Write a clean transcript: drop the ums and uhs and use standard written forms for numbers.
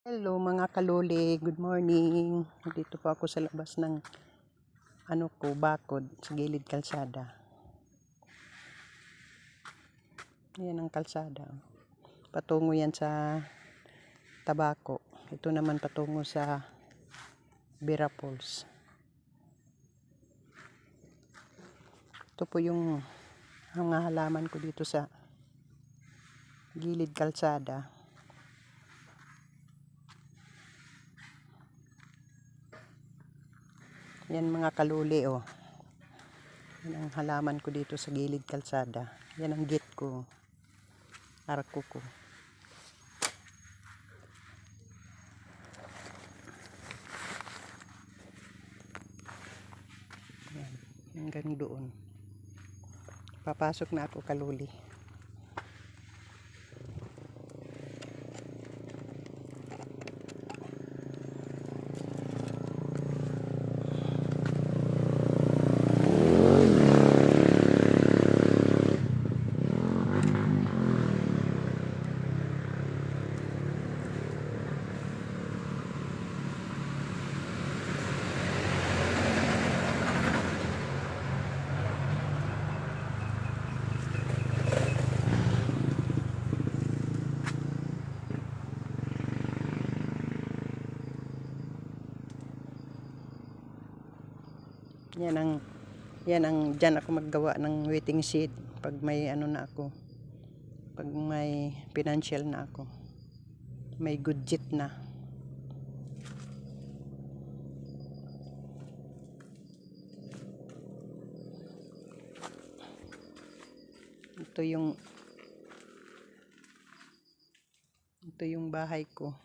Hello mga kaluli, good morning. Dito po ako sa labas ng bakod sa gilid kalsada. Yan ang kalsada. Patungo yan sa Tabaco. Ito naman patungo sa Vera Falls. Ito po yung mga halaman ko dito sa gilid kalsada. Yan mga kaluli, oh. Yan ang halaman ko dito sa gilid kalsada. Yan ang gate ko. Arko ko. Yan. Hanggang doon. Papasok na ako kaluli. Yan ang dyan ako maggawa ng waiting shed pag may na ako, pag may financial na ako, may budget na. Ito yung bahay ko.